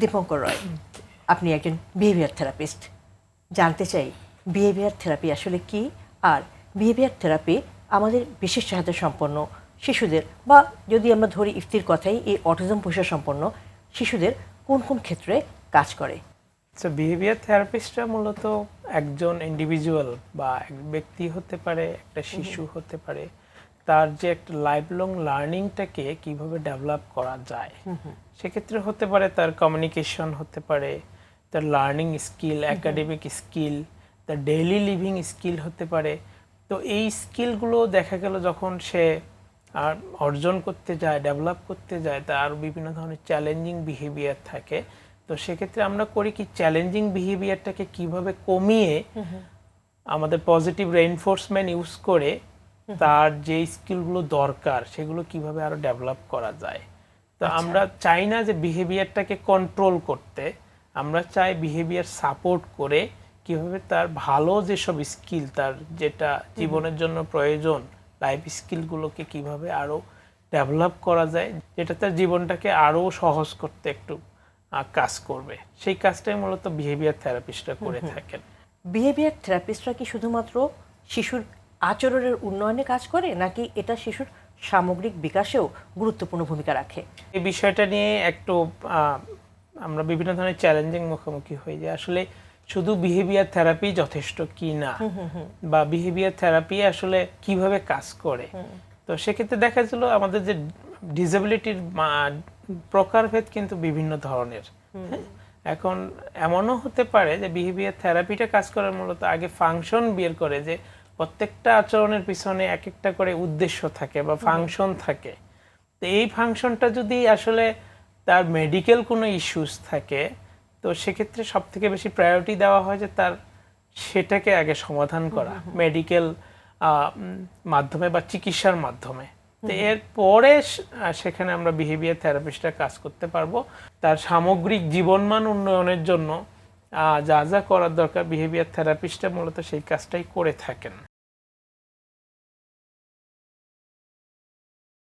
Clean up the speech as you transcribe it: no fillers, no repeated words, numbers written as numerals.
দীপঙ্কর রয়, আপনি একজন behaviour therapist. জানতে চাই বিহেভিয়ার থেরাপি আসলে কি, আর বিহেভিয়ার থেরাপি আমাদের বিশেষ চাহিদা সম্পন্ন শিশুদের, বা যদি আমরা ধরি ইফতির কথাই, এই অটিজম বৈশিষ্ট্য সম্পন্ন শিশুদের কোন কোন ক্ষেত্রে কাজ করে? আচ্ছা, বিহেভিয়ার থেরাপিস্টরা মূলত একজন ইন্ডিভিজুয়াল বা এক ব্যক্তি হতে পারে, একটা শিশু হতে পারে, তার যে একটা লাইফ লং লার্নিংটাকে কিভাবে ডেভেলপ করা যায় সেক্ষেত্রে হতে পারে তার কমিউনিকেশন, হতে পারে তার লার্নিং স্কিল, একাডেমিক স্কিল, তার ডেইলি লিভিং স্কিল হতে পারে। তো এই স্কিলগুলো দেখা গেল যখন সে আর অর্জন করতে যায়, ডেভেলপ করতে যায়, তার বিভিন্ন ধরনের চ্যালেঞ্জিং বিহেভিয়ার থাকে। তো সেক্ষেত্রে আমরা করি কি, চ্যালেঞ্জিং বিহেভিয়ারটাকে কিভাবে কমিয়ে আমাদের পজিটিভ রেইনফোর্সমেন্ট ইউজ করে তার যে স্কিলগুলো দরকার সেগুলো কিভাবে আরো ডেভেলপ করা যায়। তো আমরা চাই না যে বিহেভিয়ারটাকে কন্ট্রোল করতে, আমরা চাই বিহেভিয়ার সাপোর্ট করে কিভাবে তার ভালো যেসব স্কিল, তার যেটা জীবনের জন্য প্রয়োজন, লাইফ স্কিলগুলোকে কিভাবে আরো ডেভেলপ করা যায়, যেটা তার জীবনটাকে আরো সহজ করতে একটু কাজ করবে। সেই কাজটাই মূলত বিহেভিয়ার থেরাপিস্টরা করে থাকেন। বিহেভিয়ার থেরাপিস্টরা কি শুধুমাত্র শিশুর আচরণের উন্নয়নে কাজ করে, নাকি এটা শিশুর সামগ্রিক বিকাশেও গুরুত্বপূর্ণ ভূমিকা রাখে? এই বিষয়টা নিয়ে একটু আমরা বিভিন্ন ধরনের চ্যালেঞ্জিং মুখোমুখি হই যে আসলে শুধু বিহেভিয়ার থেরাপি যথেষ্ট কি না, বা বিহেভিয়ার থেরাপি আসলে কিভাবে কাজ করে। তো সেক্ষেত্রে দেখা গেল আমাদের যে ডিসেবিলিটির প্রকারভেদ কিন্তু বিভিন্ন ধরনের। এখন এমনও হতে পারে যে বিহেভিয়ার থেরাপিটা কাজ করার মূলত আগে ফাংশন বের করে, যে প্রত্যেকটা আচরণের পিছনে এক একটা করে উদ্দেশ্য থাকে বা ফাংশন থাকে। তো এই ফাংশনটা যদি আসলে তার মেডিকেল কোনো ইস্যুস থাকে, তো সেক্ষেত্রে সব থেকে বেশি প্রায়োরিটি দেওয়া হয় যে তার সেটাকে আগে সমাধান করা মেডিকেল মাধ্যমে বা চিকিৎসার মাধ্যমে। তো এরপরে সেখানে আমরা বিহেভিয়ার থেরাপিস্টরা কাজ করতে পারবো তার সামগ্রিক জীবনমান উন্নয়নের জন্য যা যা করার দরকার, বিহেভিয়ার থেরাপিস্টরা মূলত সেই কাজটাই করে থাকেন।